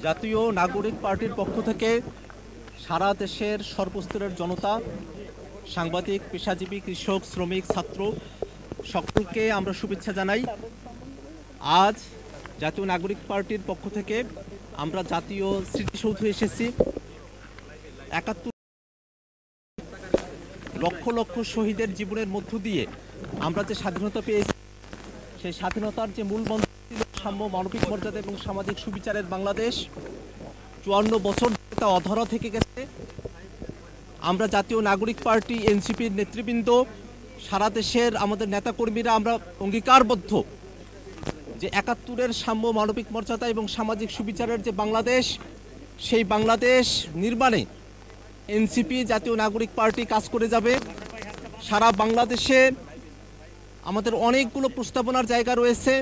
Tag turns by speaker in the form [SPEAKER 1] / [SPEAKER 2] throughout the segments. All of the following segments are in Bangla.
[SPEAKER 1] জাতীয় নাগরিক পার্টির পক্ষ থেকে সারা দেশের সর্বস্তরের জনতা, সাংবাদিক, পেশাজীবী, কৃষক, শ্রমিক, ছাত্র সকলকে আমরা শুভেচ্ছা জানাই। আজ জাতীয় নাগরিক পার্টির পক্ষ থেকে আমরা জাতীয় স্মৃতিসৌধে এসেছি। ৭১ লক্ষ লক্ষ শহীদের জীবনের মধ্য দিয়ে আমরা যে স্বাধীনতা পেয়েছি, সেই স্বাধীনতার যে মূল মন্ত্র ছিল সাম্য, মানবিক মর্যাদা এবং সামাজিক সুবিচারের বাংলাদেশ, ৫৪ বছর তা অধরা থেকে গেছে। আমরা জাতীয় নাগরিক পার্টি, এনসিপির নেতৃবৃন্দ, সারা দেশের আমাদের নেতাকর্মীরা আমরা অঙ্গীকারবদ্ধ যে ৭১-এর সাম্য, মানবিক মর্যাদা এবং সামাজিক সুবিচারের যে বাংলাদেশ, সেই বাংলাদেশ নির্মাণে এনসিপি, জাতীয় নাগরিক পার্টি কাজ করে যাবে। সারা বাংলাদেশে আমাদের অনেকগুলো প্রস্তাবনার জায়গা রয়েছে।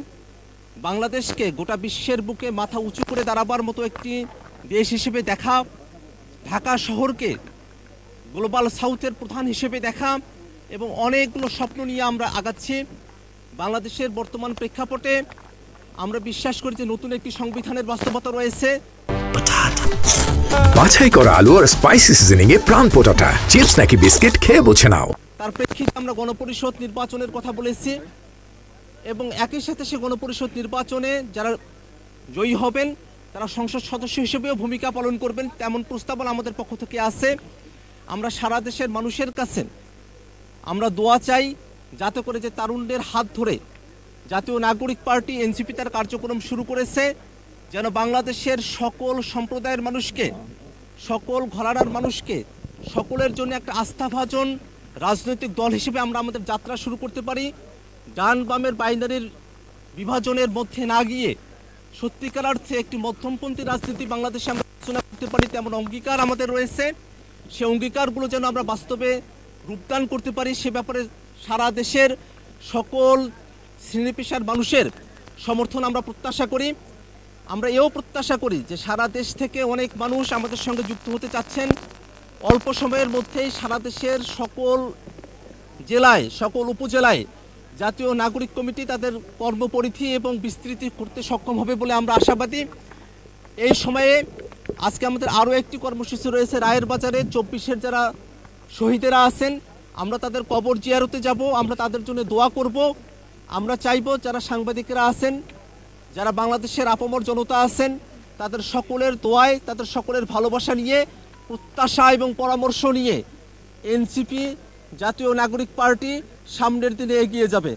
[SPEAKER 1] বাংলাদেশকে গোটা বিশ্বের বুকে মাথা উঁচু করে দাঁড়াবার মতো একটি দেশ হিসেবে দেখা, ঢাকা শহরকে গ্লোবাল সাউথের প্রধান হিসেবে দেখা এবং অনেকগুলো স্বপ্ন নিয়ে আমরা আগাচ্ছি। বাংলাদেশের বর্তমান প্রেক্ষাপটে আমরা বিশ্বাস করি যে নতুন একটি সংবিধানের বাস্তবতা রয়েছে।
[SPEAKER 2] বাছাই করা আলু আর স্পাইসি সিজনিং এ প্রাণ পোটাটা চিপস নাকি বিস্কিট খেয়ে বুঝে নাও।
[SPEAKER 1] তার প্রেক্ষিতে আমরা গণপরিষদ নির্বাচনের কথা বলেছি এবং একই সাথে সে গণপরিষদ নির্বাচনে যারা জয়ী হবেন তারা সংসদ সদস্য হিসেবেও ভূমিকা পালন করবেন, তেমন প্রস্তাবনা আমাদের পক্ষ থেকে আছে। আমরা সারা দেশের মানুষের কাছে আমরা দোয়া চাই যাতে করে যে তারুণ্যের হাত ধরে জাতীয় নাগরিক পার্টি, এনসিপি তার কার্যক্রম শুরু করেছে, যেন বাংলাদেশের সকল সম্প্রদায়ের মানুষকে, সকল ঘরানার মানুষকে, সকলের জন্য একটা আস্থাভাজন রাজনৈতিক দল হিসেবে আমরা আমাদের যাত্রা শুরু করতে পারি। ডান বামের বাইনারির বিভাজনের মধ্যে না গিয়ে সত্যিকার অর্থে একটি মধ্যমপন্থী রাজনীতি বাংলাদেশে আমরা আলোচনা করতে পারি, তেমন অঙ্গীকার আমাদের রয়েছে। সে অঙ্গীকারগুলো যেন আমরা বাস্তবে রূপদান করতে পারি, সে ব্যাপারে সারা দেশের সকল শ্রেণী পেশার মানুষের সমর্থন আমরা প্রত্যাশা করি। আমরা এও প্রত্যাশা করি যে সারা দেশ থেকে অনেক মানুষ আমাদের সঙ্গে যুক্ত হতে চাচ্ছেন। অল্প সময়ের মধ্যেই সারা দেশের সকল জেলায়, সকল উপজেলায় জাতীয় নাগরিক কমিটি তাদের কর্মপরিধি এবং বিস্তৃতি করতে সক্ষম হবে বলে আমরা আশাবাদী। এই সময়ে আজকে আমাদের আরও একটি কর্মসূচি রয়েছে রায়ের বাজারে। ২৪-এর যারা শহীদেরা আছেন আমরা তাদের কবর জিয়ারতে যাব, আমরা তাদের জন্য দোয়া করব। আমরা চাইব যারা সাংবাদিকরা আছেন, যারা বাংলাদেশের আপামর জনতা আছেন, তাদের সকলের দোয়ায়, তাদের সকলের ভালোবাসা নিয়ে, প্রত্যাশা এবং পরামর্শ নিয়ে এনসিপি, জাতীয় নাগরিক পার্টি সামনের দিনে এগিয়ে যাবে।